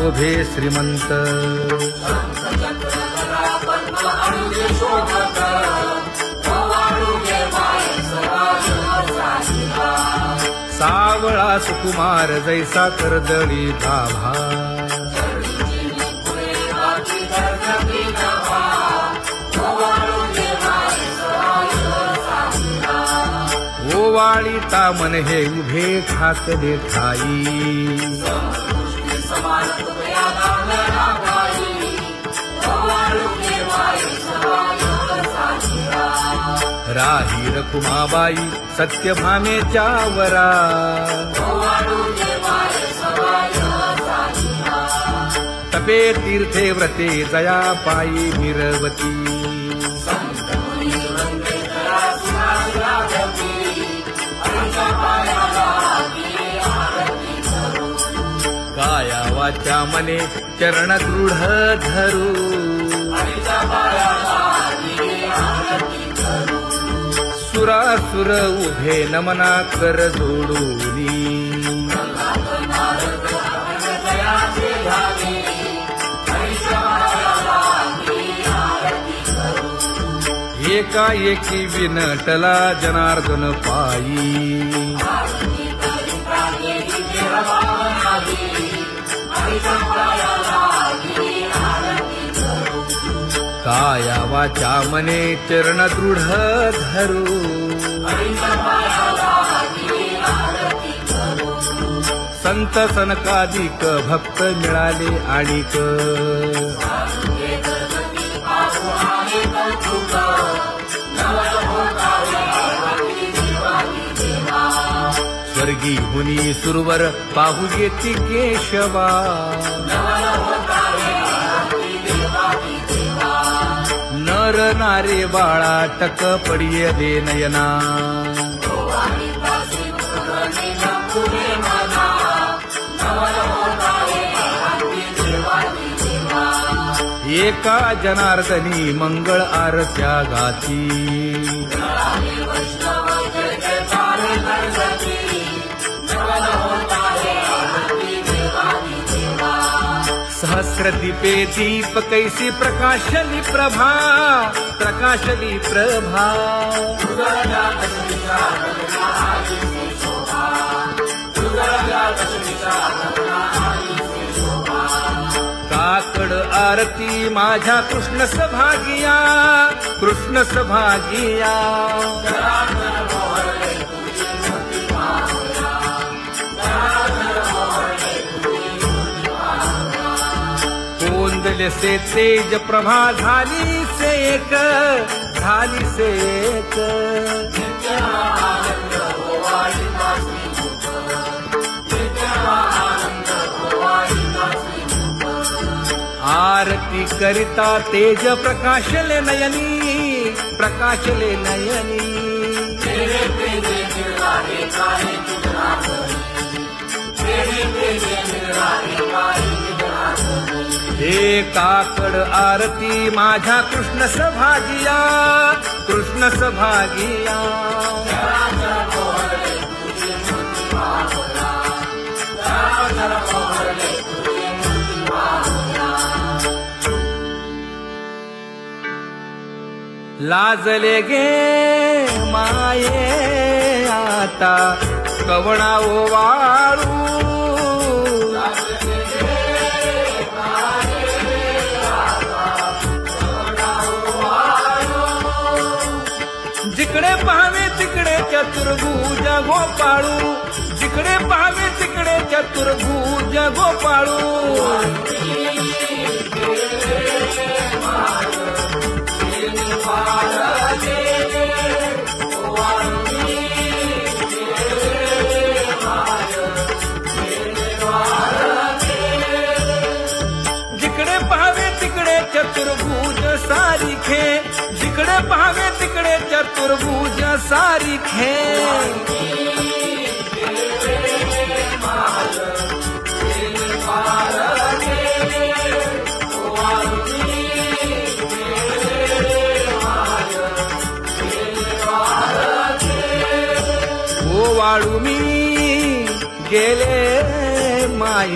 शोभे श्रीमंत सावळा सुकुमार जैसा कर्दळी गाभा ओवाळी तामन हे उभे ठाकले ठाई राही रखुमाबाई सत्यभामेच्या वरा तपे तीर्थे व्रते जया पायी मिरवती काया वाचा मने चरण दृढ धरू सुरासुर उभे नमना कर जोडूनी एकाएकी विनटला जनार्दन पायी काया वाचा मने चरण दृढ धरू संत सनकादिक भक्त मिळाले आणिक स्वर्गी हुनी सुरवर पाहू येती केशवा नर नारे बाळा टक पडिये दे नयना एका जनार्दनी मंगळ आरत्या गाती सहस्र दीपे दीप कैसी प्रकाशली प्रभा प्रकाशली प्रभा काकड आरती माझ्या कृष्ण सभागिया कृष्ण सभागिया कोंदले से तेज प्रभा झाली से एक आरती करिता तेज प्रकाशले नयनी हे काकड आरती माझ्या कृष्ण सभागिया लाजले गे माये आता कवणा ओवाळू जिकडे पाहावे तिकडे चतुर्भुज गोपाळू जिकडे पाहावे तिकडे चतुर्भुज गोपाळू जिकडे पाहावे तिकडे चतुर्भुज सारिखे जिकडे पाहावे तिकडे चतुर्भुज सारिखे ओवाळू मी गेले माय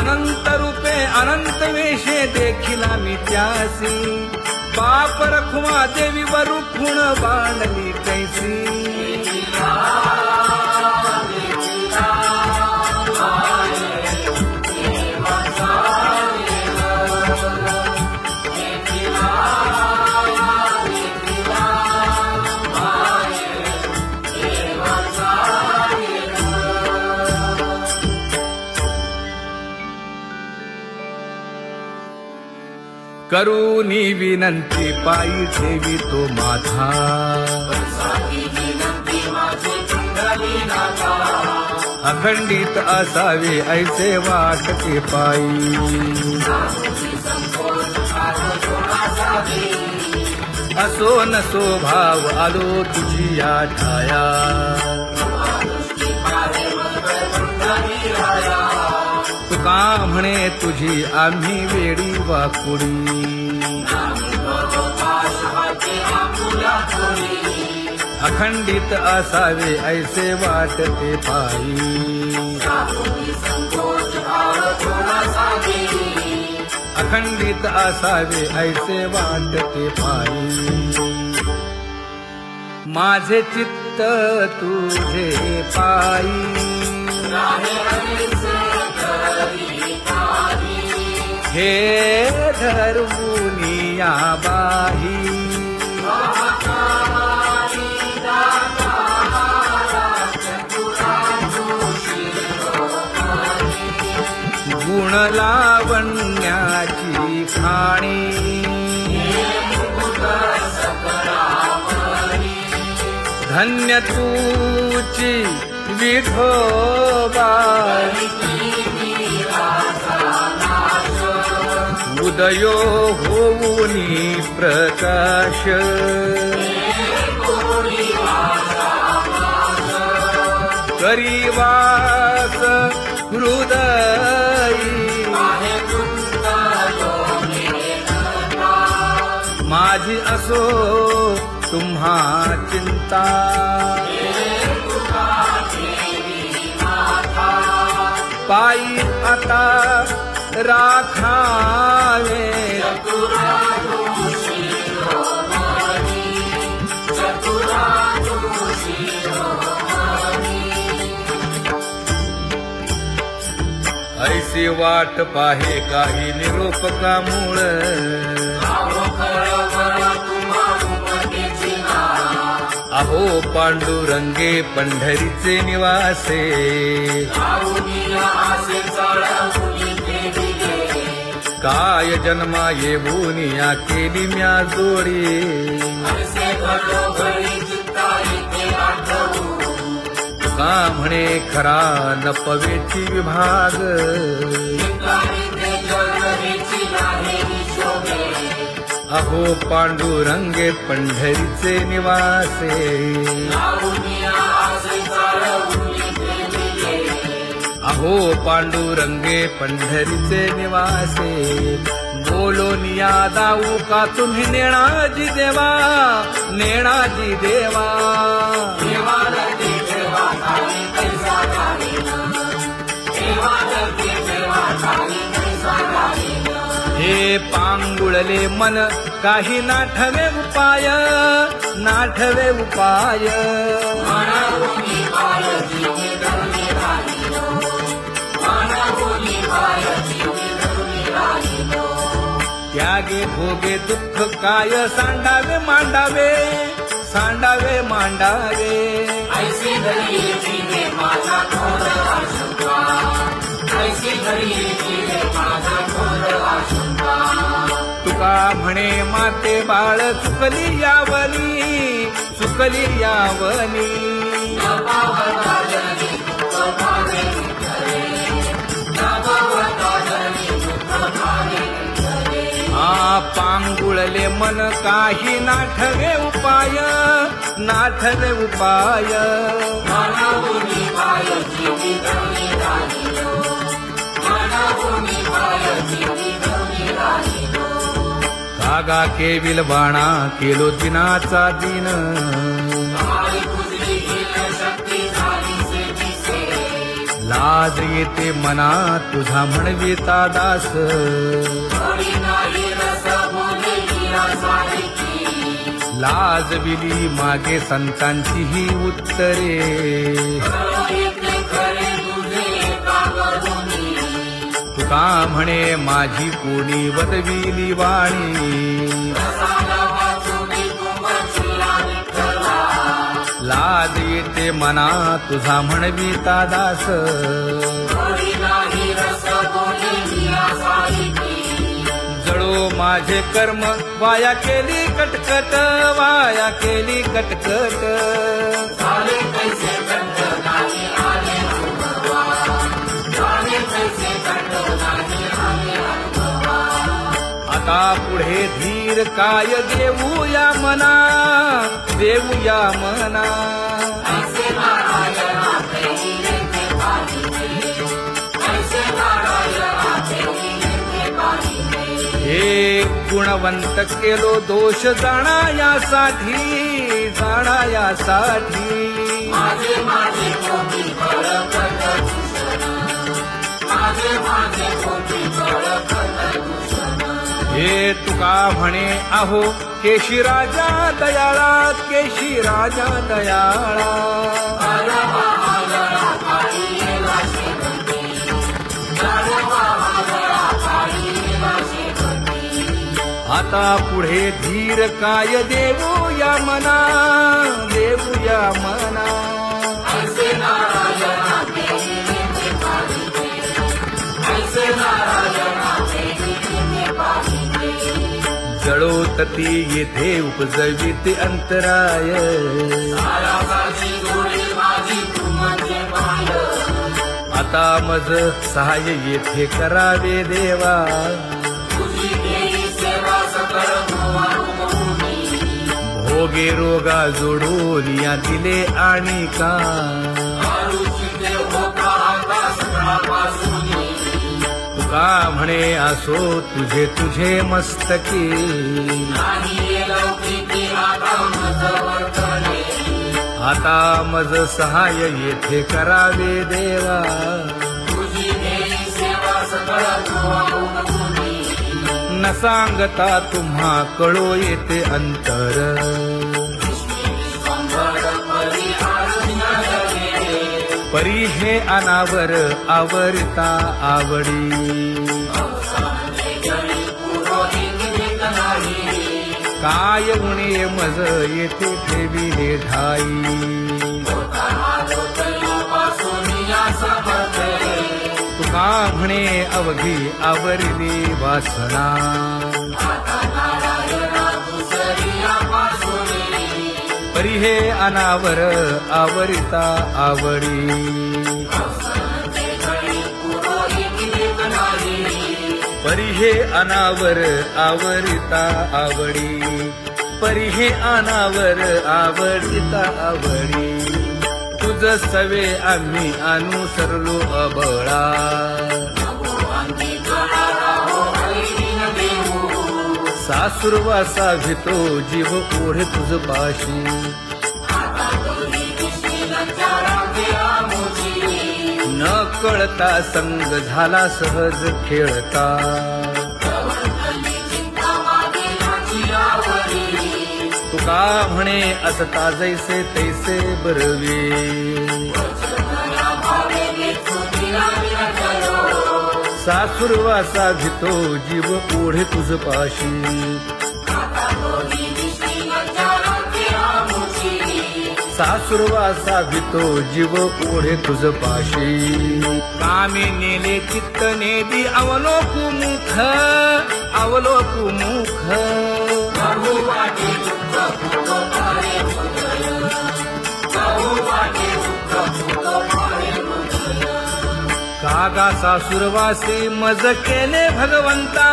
अनंत रूपे अनंत वेशे देखिला मी त्यासी बाप रखुमा देवी वरु खुण बांधली कैसी करूनी विनंती पायी ठेवी तो माझा अखंडित असावे ऐसे वाटते पायी असो नसो भाव आलो तुझी या ठाया तुका म्हणे तुझी आम्ही वेडी वाकुडी अखंडित असावे ऐसे वाटते पायी अखंडित असावे ऐसे वाटते पायी माझे चित्त तुझे पायी हे धर्मुनिया बाही गुण लावण्याची खाणी धन्य तूची विठोबा उदयो होऊनी प्रकाश करीवास हृदयी माझी असो तुम्हा चिंता पायी आता राखावे ऐसी वाट पाहे काही निरोप का मूळ अहो पांडुरंगे पंढरीचे निवासे काय जन्मा येऊनिया केली म्या जोडी का म्हणे खरा नपवेची विभाग अहो पांडुरंगे पंढरीचे निवासे अहो पांडुरंगे पंढरीचे निवासे बोलोनिया दाऊ का तुम्ही नेणाजी देवा नेणाजी देवा हे पांगुळले मन काही नाठवे उपाय नाठवे उपाय त्यागे भोगे दुःख काय सांडावे मांडावे सांडावे मांडावे ऐसी घरी जीवे माझा घोर आशंका ऐसी घरी जीवे माझा घोर आशंका तुका म्हणे माते बाळ चुकली यावनी पांगुळले मन काही नाठवे उपाय नाठवे उपाय कागा केविल बाणा केलो दिनाचा दिन लाज येते मना तुझा म्हणविता दास थोडी नाही रस बोले मीरा सारखी लाज विली मागे संतांची ही उत्तरे येते खरे तुझे कागदोनी तुका म्हणे माझी कोणी वदविली वाणी रसाला वाचुनी तुमचिया विठ्ठला लाज येते मना तुझा म्हणविता दास थोडी नाही रस बोले मीरा सारखी जळो माझे कर्म वाया केली कटकट वाया केली कटकट झाले कैसे कंठ नाही आले अनुभवा झाले कैसे कंठ नाही आले अनुभवा आता पुढे धीर काय देऊया मना देऊया मना ऐसे नारायणा प्रेमीने ते पाहिजे ऐसे नारायणा प्रेमीने ते पाहिजे हे गुणवंत केलो दोष जाणायासाठी जाणायासाठी माझे माझे कोटी बळकट दूषण माझे माझे कोटी बळकट दूषण हे तुका म्हणे आहो केशी राजा दयाळा केशी राजा दयाळा गाढवा आगळा पाळीला शेवटी गाढवा आगळा पाळीला शेवटी आता पुढे धीर काय देऊया मना देऊया मना ऐसे नारायणा प्रेमीने ते पाहिजे ऐसे नारायणा प्रेमीने ते पाहिजे जळोतती येथे उपजविते अंतराय सारासाची जोडी माझी तू म्हणजे माय आता मज सहाय्य येथे करावे देवा तुझी देई सेवा सकळ भोवानुमोनी भोगे रोगा जोडून या दिले आणि का आरुची देव होता आता सकाळपासूनी तुका म्हणे असो तुझे तुझे मस्तकी नाही ये लौकिकी आता मज वर्तने आता मज सहाय्य येथे करावे देवा तुझी देई सेवा सकळ भोवानुमोनी न सांगता तुम्हा कळो येते अंतर विश्वंभर परिहार जगे परी हे अनावर आवरता आवडी अवसाने जळी पुरोहित देत नाही काय उणे मज येथे ठेविले ठाई तुका म्हणे अवघी आवरली वासना परी हे अनावर आवरिता आवडी परी हे अनावर आवरिता आवडी परी हे अनावर आवडिता आवडी तुझ सवे आम्ही अनुसरलो अबळा सासुरवासा भितो जीव ओढे तुझ पाशी न कळता संग झाला सहज खेळता तुका म्हणे असता जैसे तैसे बरवे सासुरवासा भितो जीव ओढे तुझ पाशी सासुरवासा भितो जीव ओढे तुझ पाशी कामी नेले चित्त नेदी अवलोकु मुख अवलोकु मुख कागा सासुरवासे मज केले भगवंता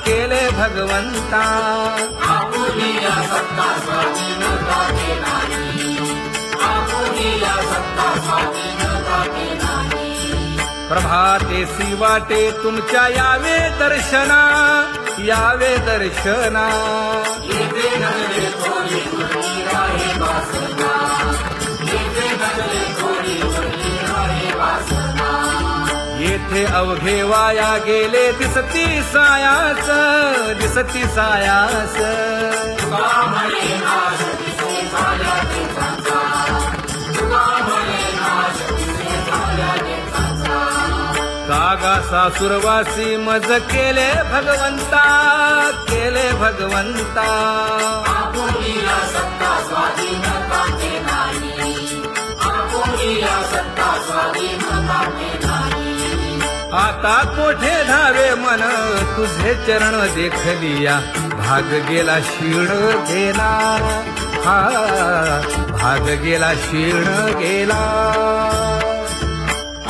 केले भगवंता प्रभातेसी वाटे तुमच्या यावे दर्शना यावे दर्शना थोडी मोठे अवघे वाया गेले दिसती सायास दिसती सायास तुका म्हणे नाश दिसे झाल्या देशाचा तुका म्हणे नाश दिसे झाल्या देशाचा कागा सासुरवासी मज केले भगवंता आपुलीला सत्ता स्वाधीनता ते नाही आपुलीला सत्ता स्वाधीनता ते नाही आता कोठे धावे मन तुझे चरण देखलिया भाग गेला क्षीण गेला हा भाग गेला क्षीण गेला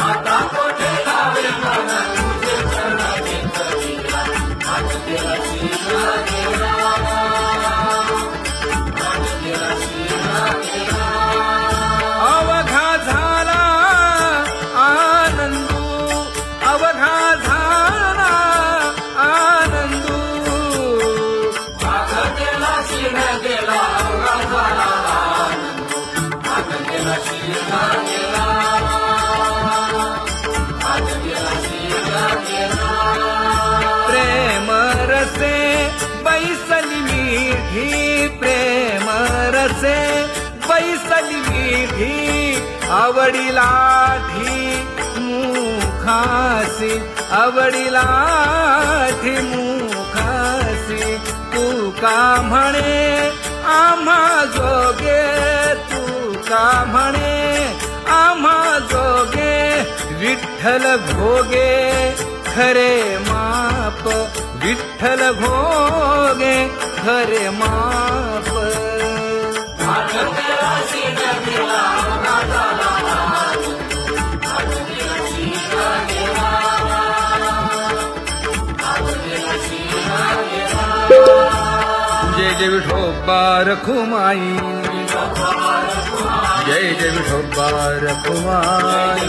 आता कोठे धावे मन तुझे चरण देखलिया भाग गेला क्षीण गेला भाग गेला क्षीण गेला अवघा झाला आनंदू अवघा झाला आनंदू भाग गेला क्षीण गेला अवघा झाला आनंद भाग गेला क्षीण गेला भाग गेला क्षीण गेला प्रेम रसे बैसली मीठी प्रेम रसे बैसली मीठी आवडीला ठी मुखासी आवडीला ठी मुखासी तू का म्हणे आम्हा जोगे तू का म्हणे आम्हा जोगे विठ्ठल भोगे खरे माप विठ्ठल भोगे खरे माप भाग गेला क्षीण गेला अवघा झाला भाग गेला क्षीण गेला भाग गेला क्षीण गेला जय जय विठोबा रखुमाई जय जय विठोबा रखुमाई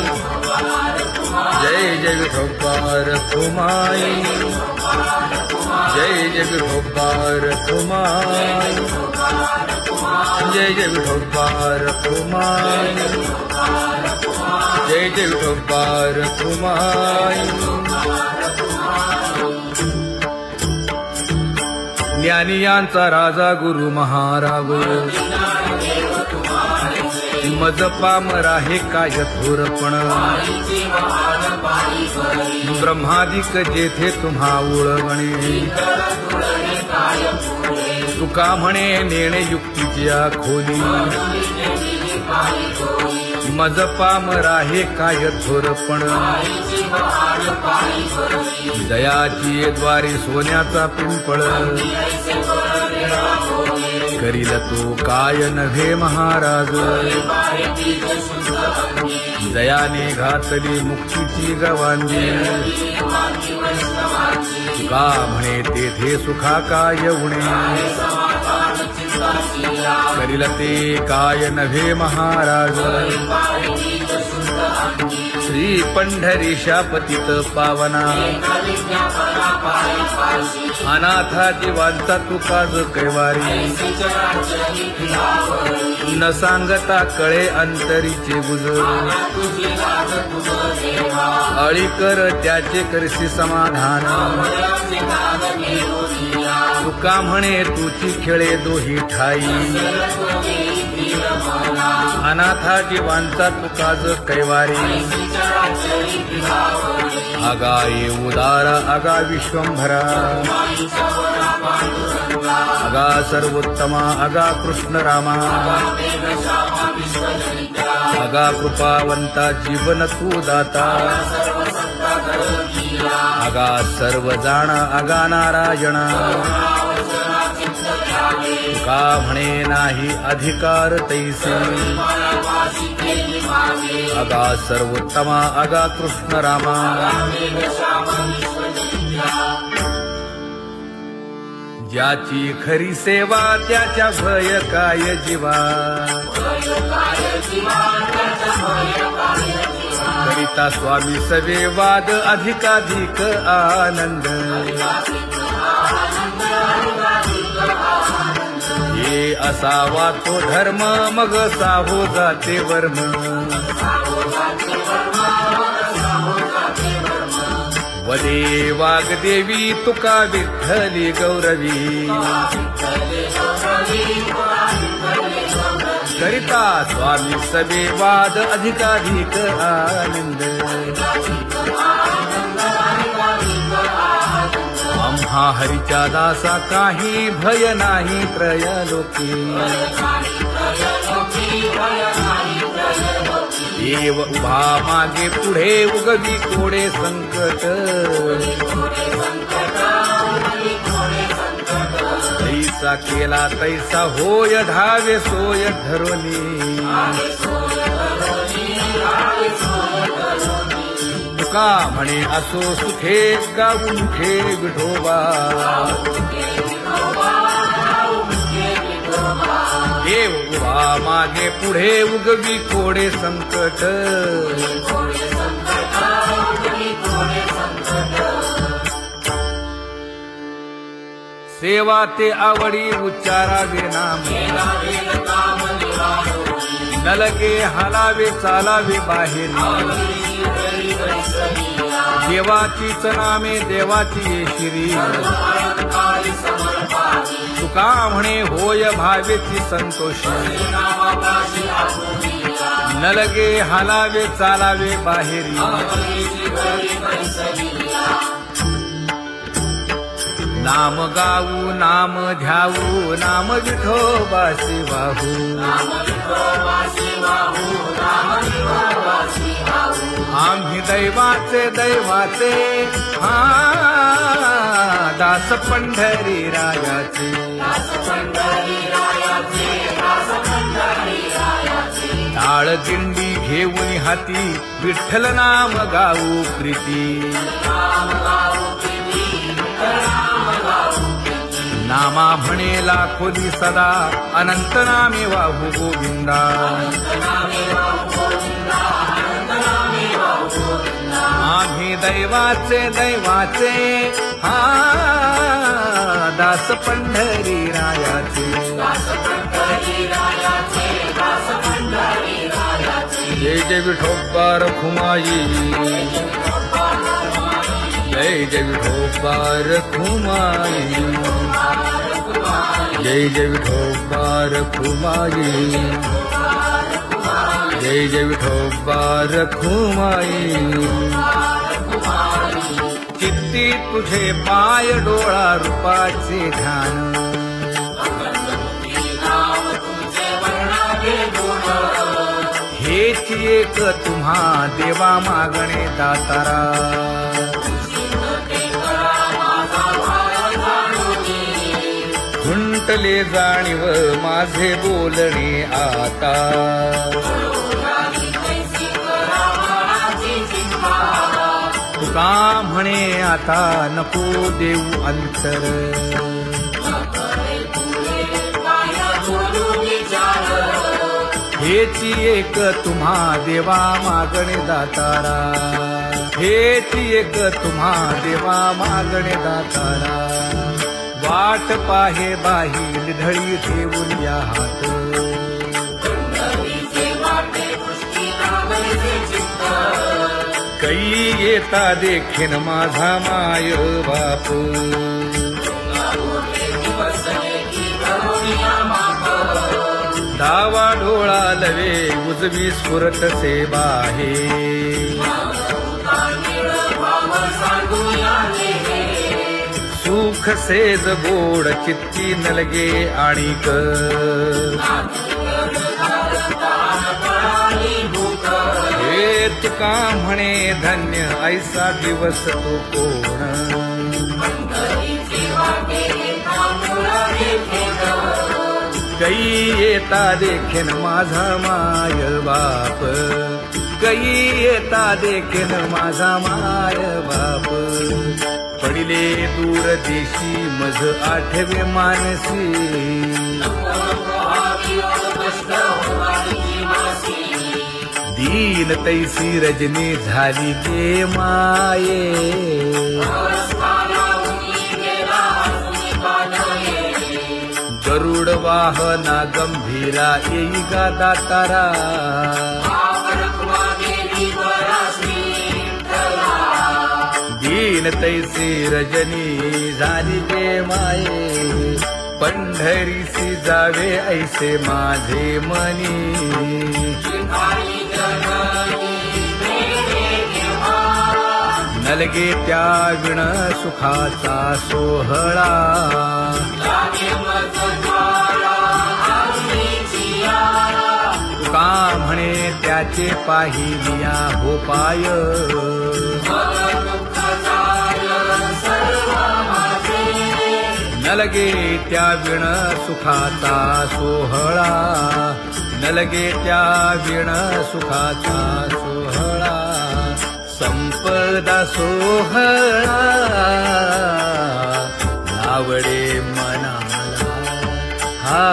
जय जय विठोबा रखुमाई जय जय विठोबा रखुमाई जय जय विठोबा रखुमाई जय जय विठोबा रखुमाई ज्ञानियांचा राजा गुरु महाराव मज पामरा हे काय थोरपण ब्रह्मादिक जेथे तुम्हा उळवणे तुका म्हणे नेणे युक्तीची खोली मज पामरा हे काय थोरपण दयाची द्वारी सोन्याचा पिंपळ करील तो काय नव्हे महाराज दयाने घातली मुक्तीची गवांदी तुका म्हणे तेथे सुखा काय उणे करील ते काय नव्हे महाराज श्री पंढरीशा पतित पावना अनाथा जीवांचा तुकाज कैवारी न सांगता कळे अंतरीचे गुज अळी कर त्याचे करशी समाधान तुका म्हणे तुची खेळे दोही ठाई अनाथा जीवांचा तुकाज कैवारी आगा ये उदारा आगा विश्वंभरा आगा सर्वोत्तमा आगा कृष्ण रामा आगा कृपावंता जीवन तू दाता आगा सर्व जाणा आगा नारायणा तुका म्हणे नाही अधिकार तैसे आगा सर्वोत्तमा आगा कृष्ण रामा ज्याची खरी सेवा त्याच्या भय काय जीवा करिता स्वामी सवे वाद अधिकाधिक आनंद ये असावा तो धर्म मग साहो जाते वर्म पदे वाग्देवी तुका विठ्ठली गौरवी करिता स्वामी सबे वाद अधिकाधिक आनंद आम्हा हरीच्या दासा काही भय नाही त्रयलोकी देव उभा मागे पुढे उगवी कोडे संकट तैसा केला तैसा होय धावे सोय ठरवली तुका म्हणे असो सुखे गाऊ मुखे विठोबा देव उभा मागे पुढे उगवी कोडे संकट सेवा ते आवडी उच्चारावे नाम न लगे हालावे चालावे बाहेर देवाचीच नामे देवाची येशिरी तुका म्हणे होय भावेची संतोषी न लगे हालावे चालावे बाहेरी नाम गाऊ नाम ध्याऊ नाम विठोबासी वाहू आम्ही दैवाचे हा दास पंढरी रायाचे टाळ दिंडी घेऊन हाती विठ्ठल नाम गाऊ प्रीती नामा म्हणे लाखोदी सदा अनंत नामे वाहू गोविंदा आम्ही दैवाचे हा दास पंढरी रायाचे जय जय विठोबा रखुमाई जय जय विठोबा रखुमाई जय जय विठोबा रखुमाई जय जय विठोबा रखुमाई चित्ती तुझे पाय डोळा रूपाचे ध्यान हेच एक तुम्हा देवा मागणे दातारा खुंटले जाणीव माझे बोलणे आता तुका म्हणे आता नको देऊ अंतर हेची एक तुम्हा देवा मागणे दातारा हेची एक तुम्हा देवा मागणे दातारा वाट पाहे बाही ढळी ठेवून या हात कै येता देखीन माझा माय बाप डावा डोळा लवे उजवी स्फुरत से बाहे सुख सेज गोड चित्ती न लगे आणिक हे तुका म्हणे धन्य ऐसा दिवस तो कोण कै येता देखीन माझा माय बाप कै येता देखीन माझा माय बाप पडिले दूर देशी मज आठवे मानसी दीन तैसी रजनी झाली गे माये गरुड वाहना गंभीरा येई गा दातारा दीन तैसी रजनी झाली गे माये, पंढरीसी जावे ऐसे माझे मनी. नलगे त्या विण सुखाचा सोहळा, तुका म्हणे त्याचे पाहिलिया हो पाय. नलगे त्या विण सुखाचा सोहळा, नलगे त्या विण सुखाचा सोहळा. संपदा सोहळा आवडे मनाला हा.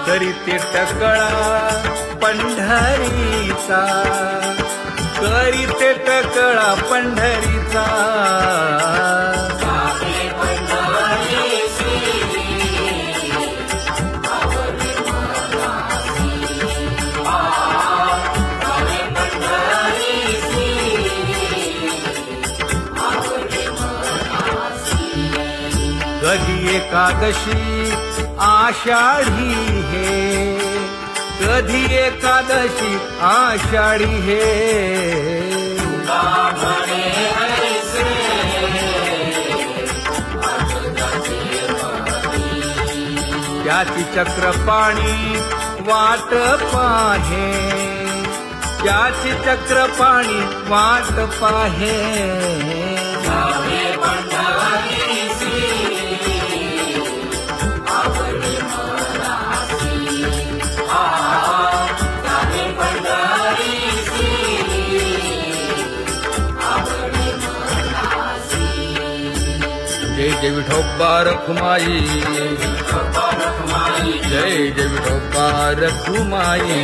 करीते टकळा पंढरीचा, करीते टकळा पंढरीचा. कधी एकादशी आषाढी हे, कधी एकादशी आषाढी हे. त्याची चक्रपाणी वाट पाहे, त्याची चक्रपाणी वाट पाहे. जय जय विठोबा रखुमाई, जय जय विठोबा रखुमाई,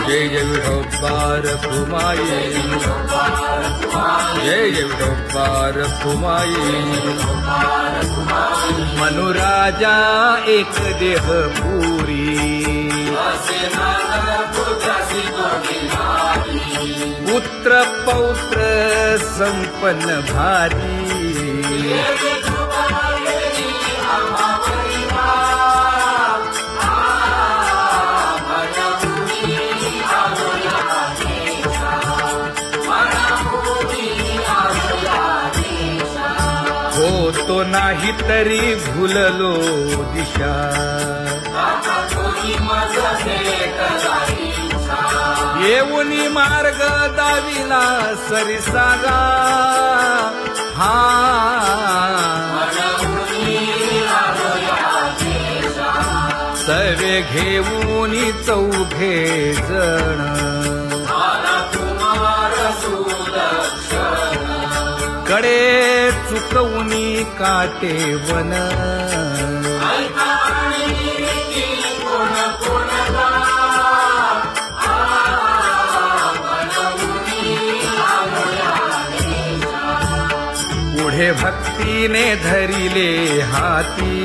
जय जय विठोबा रखुमाई, जय जय विठोबा रखुमाई. मनुराजा एक देह पुरी, पुत्र पौत्र संपन्न भारी. होतो नाही तरी भुललो दिशा, येऊनी मार्ग दाविला सरिसागा हा. सर्वे घेऊनी चौघे जण, कडे चुकवूनी काटे वन. पुढे भक्तीने धरिले हाती,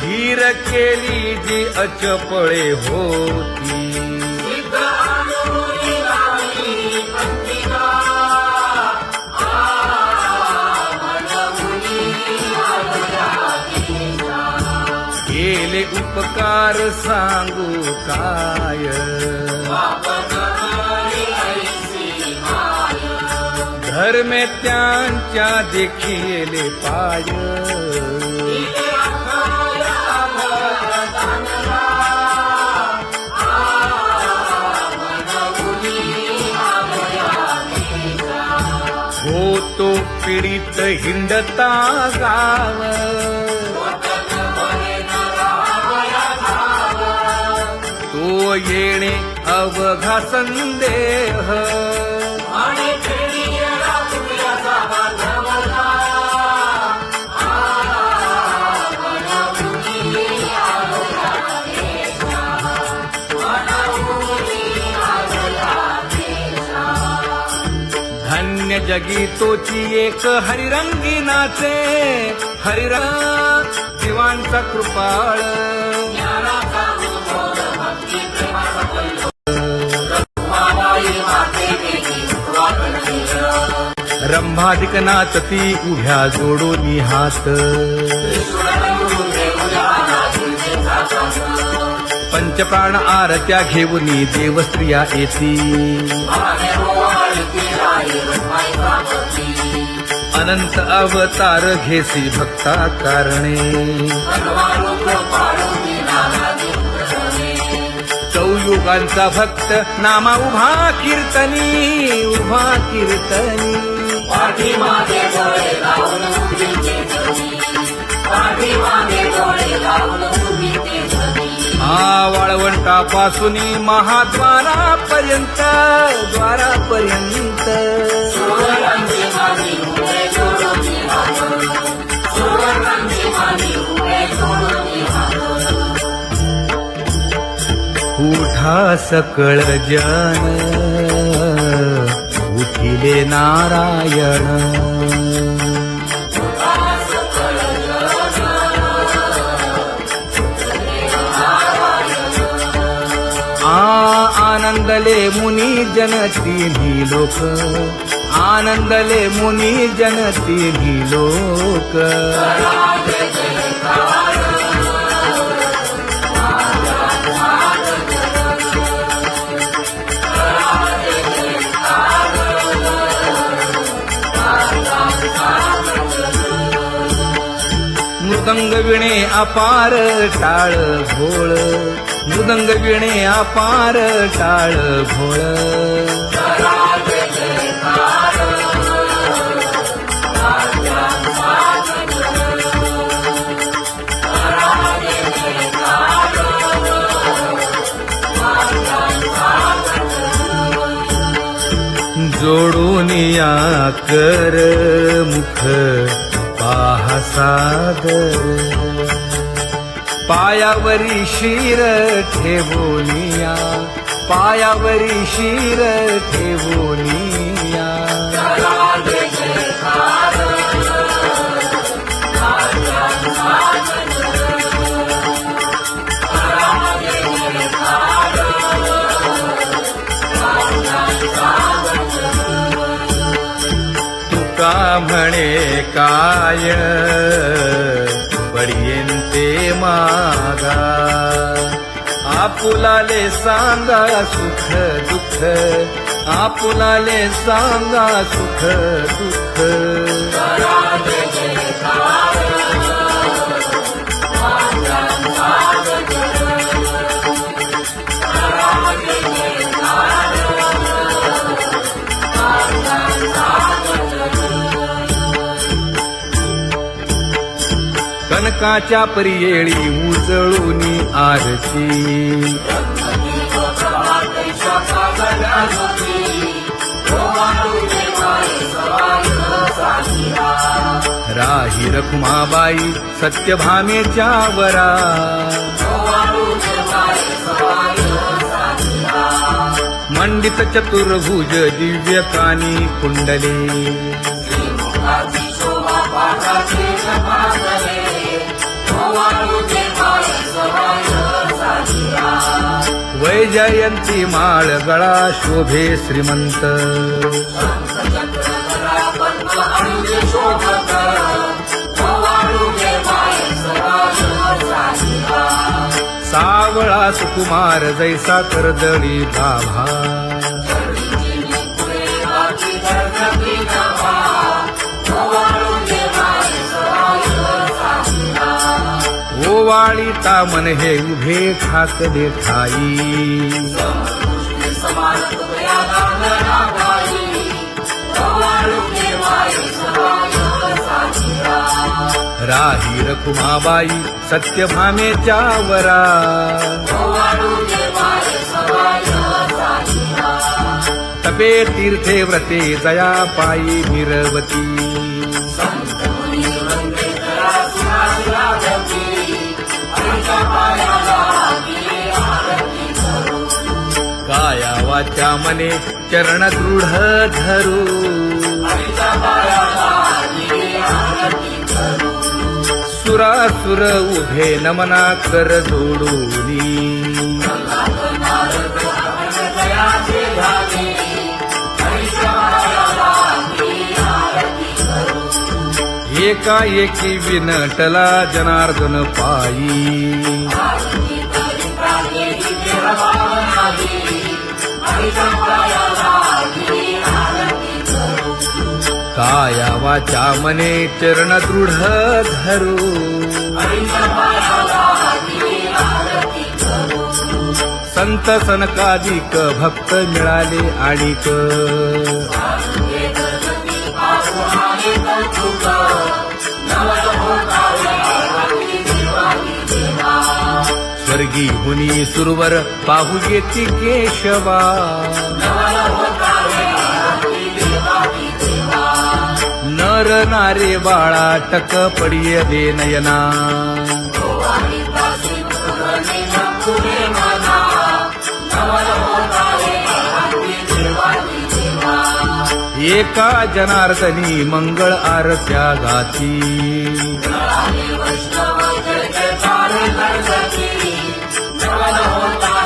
धीर केली जी अचपळे होती. केले उपकार सांगू काय, धर्मे त्यांच्या देखिले पाय. होतो पीडित हिंडता गाव, तो येणे अवघा संदेह. धन्य जगी तोची एक हरिरंगी नाचे, हरिरंग जीवांचा कृपाळ. ज्ञानाचा उद्बोध भक्ती प्रेमाचा कल्लोळ. रखुमाबाई माते वेगी वाकण केलं. रंभाधिक नाचती उभ्या जोडोनी हात, ईश्वरबंधू देऊया नाचुंजेचा साथ. पंचप्राण आरत्या घेऊनी देवस्त्रिया येती. भावे ओवाळती राही रखुमाईचा पती. अनंत अवतार घेसी भक्ता कारणे, सर्वारूप पाडूनी नानादी प्रसने. चौयुगांचा भक्त नामा उभा कीर्तनी, उभा कीर्तनी. पाठीमागे डोळे लावून उभी ते धनी. पाठीमागे डोळे लावून उभी ते धनी. हा वाळवंटापासूनी महाद्वारापर्यंत, द्वारापर्यंत. सुवर्णांची मानी उभे जोडून हात. सुवर्णांची मानी उभे जोडून हात. उठा सकळ जन, उठिले नारायण. आनंदले मुनी जन तिन्ही लोक, आनंदले मुनी जन तिन्ही लोक. मृदंग विणे अपार टाळ भोळ, मृदंग विणे अपार टाळ भोळ. जोडूनिया कर मुख पाहा सादर, पायावरी शिर ठेवोनिया, पायावरी शिर ठेवोनिया. तुका म्हणे काय पडियेंते मागा, आपुलाले सांगा सुख दुःख, आपुलाले सांगा सुख दुःख. कनकाच्या परियेळी उजळूनी आरती, राही रखुमाबाई सत्यभामेच्या वरा. मंडित चतुर्भुज दिव्य कानी कुंडले, वैजयंती माळ गळा शोभे श्रीमंत. सावळा सुकुमार जैसा कर्दळी गाभा, ओवाळीता मन हे उभे ठाकले ठाई. राही रखुमाबाई सत्यभामेच्या वरा. तपे तीर्थे व्रते जया पायी मिरवती. काया वाचा मने चरण दृढ धरू, सुरासुर उभे नमना कर जोडूनी एकाएकी विनटला जनार्दन पायी काया वाचा मने चरण दृढ धरू संत सनकादिक भक्त मिळाले आणिक स्वर्गी हुनी सुरवर पाहू येती केशवा नर नारे बाळा टक पडिये दे नयना एका जनार्दनी मंगळ आरत्या गाती वैष्णव जय जयकार करगती नवल होता